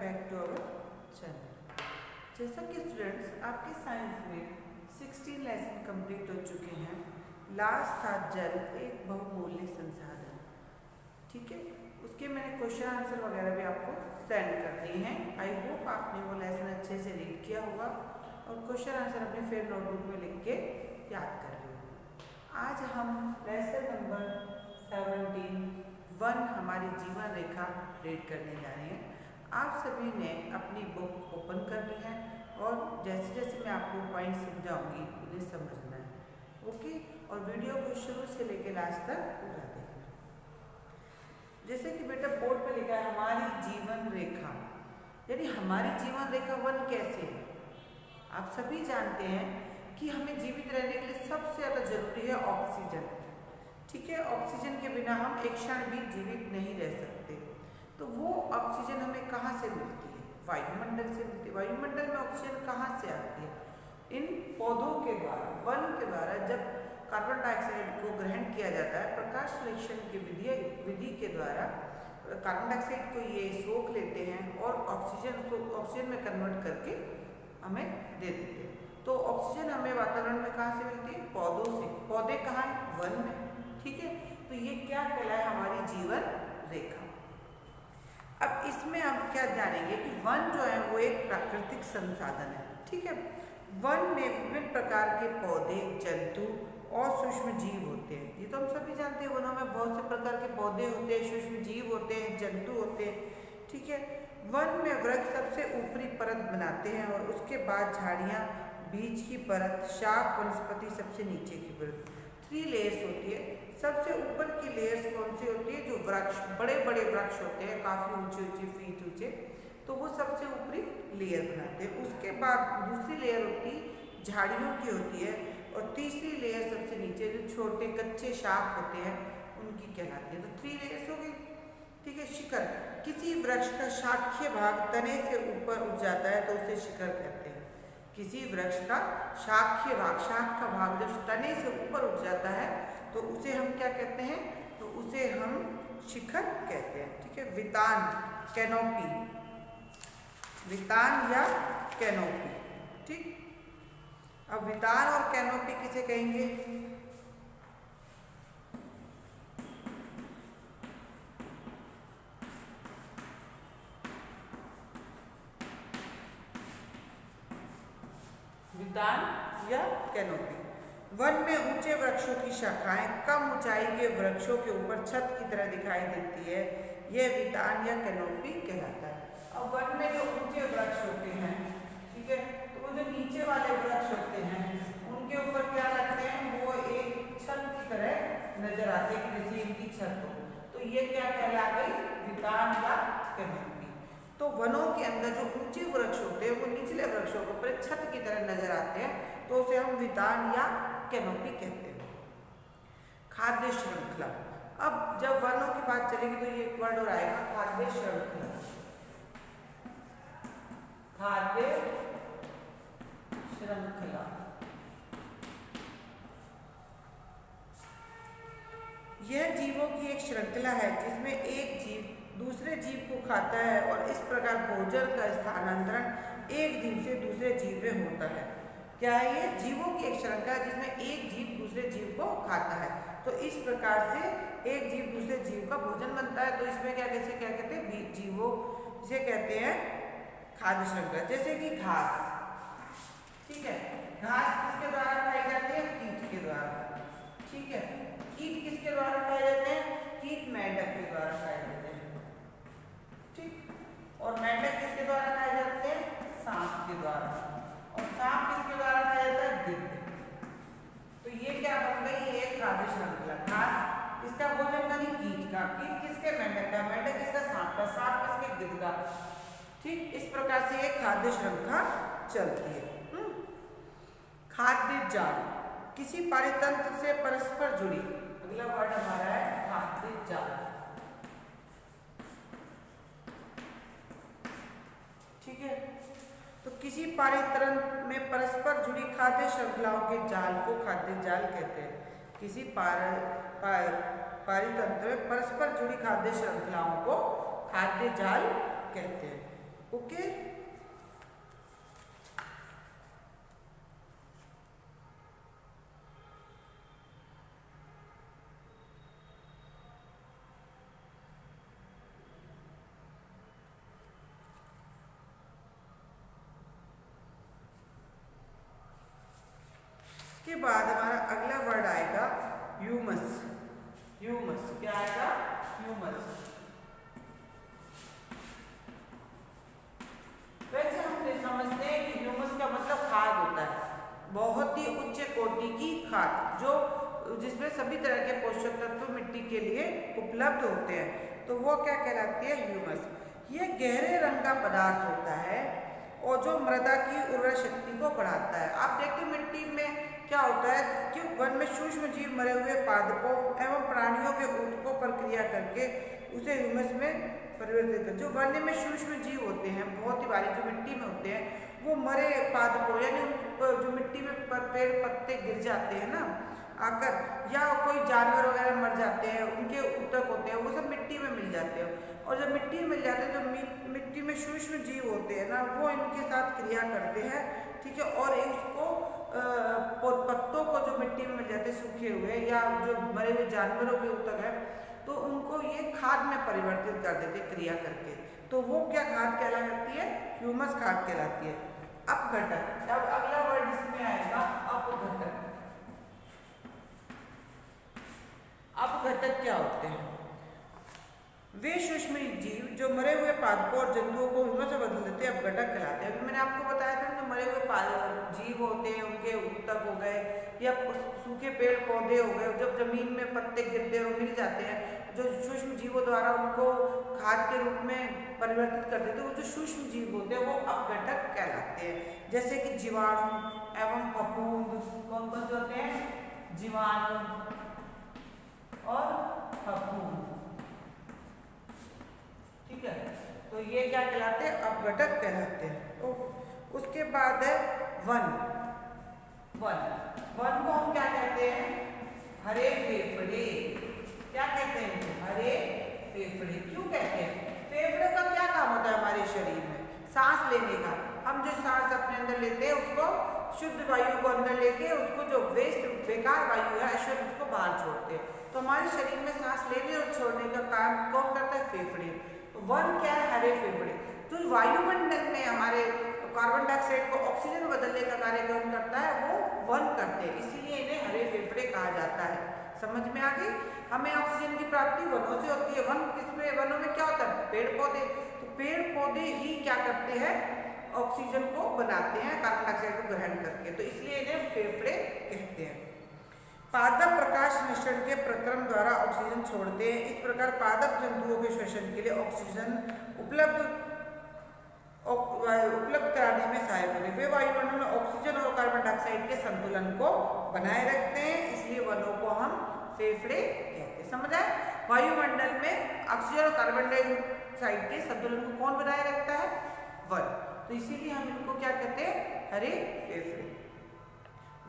Back to our channel. जैसा कि students आपके साइंस में 16 लेसन कंप्लीट हो चुके हैं। लास्ट था जल एक बहुमूल्य संसाधन। ठीक है, उसके मैंने क्वेश्चन आंसर वगैरह भी आपको सेंड कर दिए हैं। आई होप आपने वो लेसन अच्छे से रीड किया होगा और क्वेश्चन आंसर अपने फिर नोटबुक में लिख के याद कर लिए होंगे। आज हम लेसन नंबर 17 हमारी जीवन रेखा रीड करने जा रहे हैं। आप सभी ने अपनी बुक ओपन कर ली है और जैसे जैसे मैं आपको पॉइंट समझाऊंगी उन्हें समझना है। ओके, और वीडियो को शुरू से लेकर लास्ट तक पूरा देखना। जैसे कि बेटा बोर्ड पे लिखा है हमारी जीवन रेखा, यानी हमारी जीवन रेखा 1 कैसे है। आप सभी जानते हैं कि हमें जीवित रहने के लिए सबसे ज़्यादा जरूरी है ऑक्सीजन। ठीक है, ऑक्सीजन के बिना हम एक क्षण भी जीवित नहीं रह सकते। तो वो ऑक्सीजन हमें कहाँ से मिलती है? वायुमंडल से मिलती है। वायुमंडल में ऑक्सीजन कहाँ से आती है? इन पौधों के द्वारा, वन के द्वारा जब कार्बन डाइऑक्साइड को ग्रहण किया जाता है, प्रकाश संश्लेषण की विधि के द्वारा कार्बन डाइऑक्साइड को ये सोख लेते हैं और ऑक्सीजन में कन्वर्ट करके हमें दे देते हैं। तो ऑक्सीजन हमें वातावरण में कहाँ से मिलती है? पौधों से। पौधे कहाँ है? वन में। ठीक है, तो ये क्या कहलाए? हमारी जीवन रेखा। अब इसमें हम क्या जानेंगे कि वन जो है वो एक प्राकृतिक संसाधन है। ठीक है, वन में विभिन्न प्रकार के पौधे, जंतु और सूक्ष्म जीव होते हैं। ये तो हम सभी जानते हैं, वनों में बहुत से प्रकार के पौधे होते हैं, सूक्ष्म जीव होते हैं, जंतु होते हैं। ठीक है, वन में वृक्ष सबसे ऊपरी परत बनाते हैं और उसके बाद झाड़ियाँ, बीज की परत, शाक वनस्पति सबसे नीचे की परत। 3 लेयर्स होती है। सबसे ऊपर की लेयर्स कौन सी होती है? जो वृक्ष, बड़े बड़े वृक्ष होते हैं, काफ़ी ऊंचे ऊंचे फीट ऊंचे, तो वो सबसे ऊपरी लेयर बनाते हैं। उसके बाद दूसरी लेयर होती है झाड़ियों की होती है और तीसरी लेयर सबसे नीचे जो छोटे कच्चे शाख होते हैं उनकी कहलाती है। तो 3 लेयर्स हो गई। ठीक है, शिखर, किसी वृक्ष का शाखीय भाग तने से ऊपर उठ जाता है तो उसे शिखर कहते हैं। किसी वृक्ष का शाखीय भाग, शाख का भाग जब तने से ऊपर उठ जाता है तो उसे हम क्या कहते हैं? तो उसे हम शिखर कहते हैं। ठीक है, वितान, कैनोपी, वितान या कैनोपी। ठीक, अब वितान और कैनोपी किसे कहेंगे? वितान या कैनोपी। वन में ऊंचे वृक्षों की शाखाएं कम ऊंचाई के वृक्षों के ऊपर छत की तरह दिखाई देती है, यह वितान या कैनोपी कहलाता है। अब वन में जो ऊंचे वृक्ष होते हैं, ठीक है, तो वो जो नीचे वाले वृक्ष होते हैं उनके ऊपर क्या लगते हैं? वो एक छत की तरह नजर आते हैं, जैसे इनकी छत हो। तो ये क्या कहला गई? वितान या कैनोपी। तो वनों के अंदर जो ऊंचे वृक्ष होते हैं वो निचले वृक्षों के ऊपर छत की तरह नजर आते हैं, तो उसे हम वितान या कैनोपी कहते हैं। खाद्य श्रृंखला। अब जब वनों की बात चलेगी तो ये एक वर्ड और आएगा, खाद्य श्रृंखला। खाद्य श्रृंखला, यह जीवों की एक श्रृंखला है जिसमें एक जीव दूसरे जीव को खाता है और इस प्रकार भोजन का स्थानांतरण एक जीव से दूसरे जीव में होता है। क्या है ये? जीवों की एक श्रृंखला जिसमें एक जीव दूसरे जीव को खाता है। तो इस प्रकार से एक जीव दूसरे जीव का भोजन बनता है। तो इसमें क्या कहते हैं? जीवों से कहते हैं खाद्य श्रृंखला। जैसे कि घास, ठीक है, घास किसके द्वारा खाई जाती है? कीट के द्वारा। ठीक है, कीट किसके द्वारा खाए जाते हैं? कीट मेंढक के द्वारा खाए जाते हैं। ठीक, और मेंढक किसके द्वारा खाए जाते हैं? सांप के द्वारा। और सांप किसके द्वारा खाया जाता है? गिद्ध। तो ये क्या बन गई? ये एक खाद्य श्रृंखला। घास किसका भोजन बनी? कीट का। कीट किसके? मेंढक का। मेंढक किसका? सांप का। सांप किसके? गिद्ध का। ठीक, इस प्रकार से एक खाद्य श्रृंखला चलती है। खाद्य जाल, किसी पारितंत्र से परस्पर जुड़ी। अगला वर्ड हमारा है खाद्य जाल। ठीक है, तो किसी पारितंत्र में परस्पर जुड़ी खाद्य श्रृंखलाओं के जाल को खाद्य जाल कहते हैं। किसी पारितंत्र में परस्पर जुड़ी खाद्य श्रृंखलाओं को खाद्य जाल कहते हैं। ओके। के बाद हमारा अगला वर्ड आएगा ह्यूमस। ह्यूमस क्या आएगा? ह्यूमस। वैसे हम समझते हैं कि ह्यूमस का मतलब खाद होता है, बहुत ही उच्च कोटि की खाद, जो जिसमें सभी तरह के पोषक तत्व मिट्टी के लिए उपलब्ध होते हैं। तो वो क्या कहलाती है? ह्यूमस। ये गहरे रंग का पदार्थ होता है और जो मृदा की उर्वरा शक्ति को बढ़ाता है। आप देखते मिट्टी में क्या होता है कि वन में सूक्ष्म जीव मरे हुए पादपों एवं प्राणियों के ऊतकों पर क्रिया करके उसे ह्यूमस में परिवर्तित कर। जो वन में सूक्ष्म जीव होते हैं बहुत ही भारी, जो मिट्टी में होते हैं, वो मरे पादपों यानी जो मिट्टी में पेड़ पत्ते गिर जाते हैं ना आकर, या कोई जानवर वगैरह मर जाते हैं, उनके ऊतक होते हैं, वो सब मिट्टी में मिल जाते हैं। और जब मिट्टी में मिल जाते हैं, जो मिट्टी में सूक्ष्म जीव होते हैं ना, वो इनके साथ क्रिया करते हैं, ठीक है। और उसको पत्तों को जो मिट्टी में मिल जाते हैं सूखे हुए या जो मरे हुए जानवरों के ऊतक है, तो उनको ये खाद में परिवर्तित कर देते क्रिया करके। तो वो क्या खाद कहलाती है? ह्यूमस खाद कहलाती है। अपघटक। अब अगला वर्ड इसमें आएगा अपघटक। अपघटक क्या होते हैं? वे सूक्ष्म जीव जो मरे हुए पादपों और जंतुओं को ह्यूमस में बदल देते हैं, अपघटक कहलाते हैं। अभी मैंने आपको बताया था कि मरे हुए जीव होते हैं, उनके ऊतक हो गए या सूखे पेड़ पौधे हो गए, जब जमीन में पत्ते गिरते और मिल जाते हैं, जो सूक्ष्म जीवों द्वारा उनको खाद के रूप में परिवर्तित कर देते हैं, वो जो सूक्ष्म जीव होते हैं वो अपघटक कहलाते हैं। जैसे कि जीवाणु एवं फफूंद। कौन कौन से होते हैं? जीवाणु और फफूंद, ठीक है। तो ये क्या कहलाते हैं? अपघटक कहलाते हैं। तो उसके बाद है वन। वन को हम क्या कहते हैं? हरे फेफड़े। क्या कहते हैं? हरे फेफड़े। क्यों कहते हैं? फेफड़े का क्या काम होता है हमारे शरीर में? सांस लेने का। हम जो सांस अपने अंदर लेते हैं, उसको शुद्ध वायु को अंदर लेके उसको जो वेस्ट बेकार वायु है अशुद्ध, उसको बाहर छोड़ते हैं। तो हमारे शरीर में सांस लेने और छोड़ने का काम कौन करता है? फेफड़े। तो वन क्या है? हरे फेफड़े। तो वायुमंडल में हमारे कार्बन डाइऑक्साइड को ऑक्सीजन में बदलने का कार्य कौन करता है? वो वन करते हैं, इसीलिए इन्हें हरे फेफड़े कहा जाता है। समझ में आ गई? हमें ऑक्सीजन की प्राप्ति वनों से होती है। वन किसमें? वनों में क्या होता है? पेड़ पौधे। तो पेड़ पौधे ही क्या करते हैं? ऑक्सीजन को बनाते हैं कार्बन डाइऑक्साइड को ग्रहण करके, तो इसलिए इन्हें फेफड़े कहते हैं। पादप प्रकाश निषरण के प्रक्रम द्वारा ऑक्सीजन छोड़ते हैं। इस प्रकार पादप जंतुओं के श्वसन के लिए ऑक्सीजन उपलब्ध कराने में सहायक होते। वे वायुमंडल में ऑक्सीजन और कार्बन डाइऑक्साइड के संतुलन को बनाए रखते हैं, इसलिए वनों को हम फेफड़े कहते हैं। समझ आए? वायुमंडल में ऑक्सीजन और कार्बन डाइऑक्साइड के संतुलन को कौन बनाए रखता है? वन। तो इसीलिए हम इनको क्या कहते हैं? हरे फेफड़े।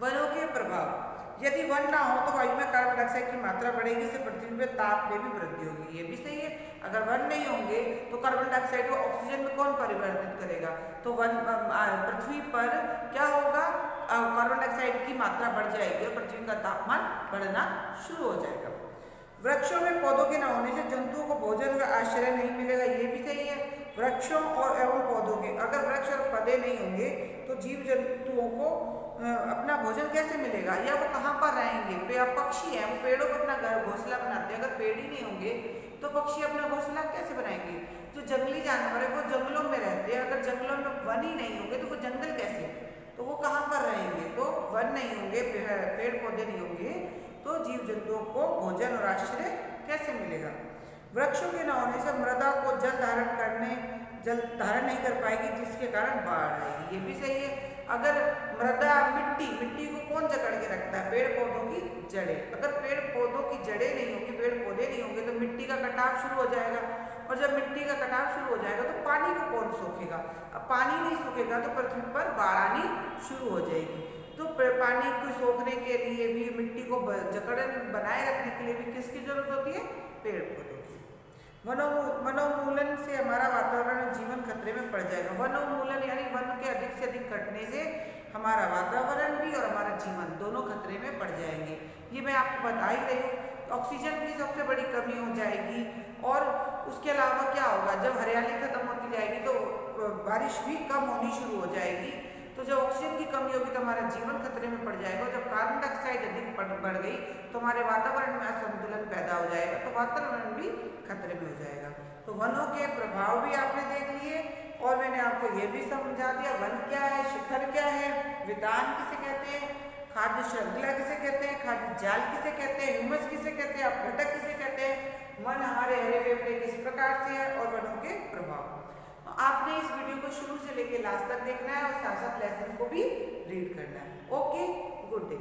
वनों के प्रभाव। यदि वन ना हो तो वायु में कार्बन डाइऑक्साइड की मात्रा बढ़ेगी, इससे पृथ्वी पे ताप में भी वृद्धि होगी। ये भी सही है। अगर वन नहीं होंगे तो कार्बन डाइऑक्साइड को ऑक्सीजन में कौन परिवर्तित करेगा? तो पृथ्वी पर क्या होगा? कार्बन डाइऑक्साइड की मात्रा बढ़ जाएगी और पृथ्वी का तापमान बढ़ना शुरू हो जाएगा। वृक्षों में पौधों के न होने से जंतुओं को भोजन का आश्रय नहीं मिलेगा। ये भी सही है। वृक्षों और एवं पौधों के, अगर वृक्ष और पौधे नहीं होंगे तो जीव जंतुओं को अपना भोजन कैसे मिलेगा? या वो कहाँ पर रहेंगे? पक्षी हैं, वो पेड़ों पर अपना घर घोंसला बनाते हैं। अगर पेड़ ही नहीं होंगे तो पक्षी अपना घोंसला कैसे बनाएंगे? जो जंगली जानवर है वो जंगलों में रहते हैं। अगर जंगलों में वन ही नहीं होंगे तो वो जंगल कैसे? तो वो कहाँ पर रहेंगे? तो वन नहीं होंगे, पेड़ पौधे नहीं होंगे, तो जीव जंतुओं को भोजन और आश्रय कैसे मिलेगा? वृक्षों के न होने से मृदा को जल धारण नहीं कर पाएगी, जिसके कारण बाढ़ आएगी। ये भी सही है। अगर मृदा मिट्टी को कौन जकड़ के रखता है? पेड़ पौधों की जड़ें। अगर पेड़ पौधों की जड़ें नहीं होंगी, पेड़ पौधे नहीं होंगे, तो मिट्टी का कटाव शुरू हो जाएगा। और जब मिट्टी का कटाव शुरू हो जाएगा तो पानी को कौन सोखेगा? अब पानी नहीं सोखेगा तो पृथ्वी पर बाढ़ आनी शुरू हो जाएगी। तो पानी को सोखने के लिए भी, मिट्टी को जकड़ बनाए रखने के लिए भी किसकी जरूरत होती है? पेड़ पौधों की। वनोन्मूलन से हमारा वातावरण और जीवन खतरे में पड़ जाएगा। वनोन्मूलन यानी वन के अधिक से अधिक कटने से हमारा वातावरण भी और हमारा जीवन दोनों खतरे में पड़ जाएंगे। ये मैं आपको बता ही रही हूँ। ऑक्सीजन की सबसे बड़ी कमी हो जाएगी और उसके अलावा क्या होगा, जब हरियाली खत्म होती जाएगी तो बारिश भी कम होनी शुरू हो जाएगी। तो जब ऑक्सीजन की कमी होगी तो हमारा जीवन खतरे में पड़ जाएगा। जब कार्बन डाइऑक्साइड अधिक बढ़ गई तो हमारे वातावरण में असंतुलन पैदा हो जाएगा, तो वातावरण भी खतरे में हो जाएगा। तो वनों के प्रभाव भी आपने देख लिए और मैंने आपको ये भी समझा दिया वन क्या है, शिखर क्या है, वितान किसे कहते हैं, खाद्य श्रृंखला किसे कहते हैं, खाद्य जाल किसे कहते हैं, ह्यूमस किसे कहते हैं, अपघटक किसे कहते हैं, वन हमारे हरे फेफड़े किस प्रकार से है और वनों के प्रभाव। तो आपने इस वीडियो को शुरू से लेकर लास्ट तक देखना है और साथ साथ लेसन को भी रीड करना है। Okay, good day.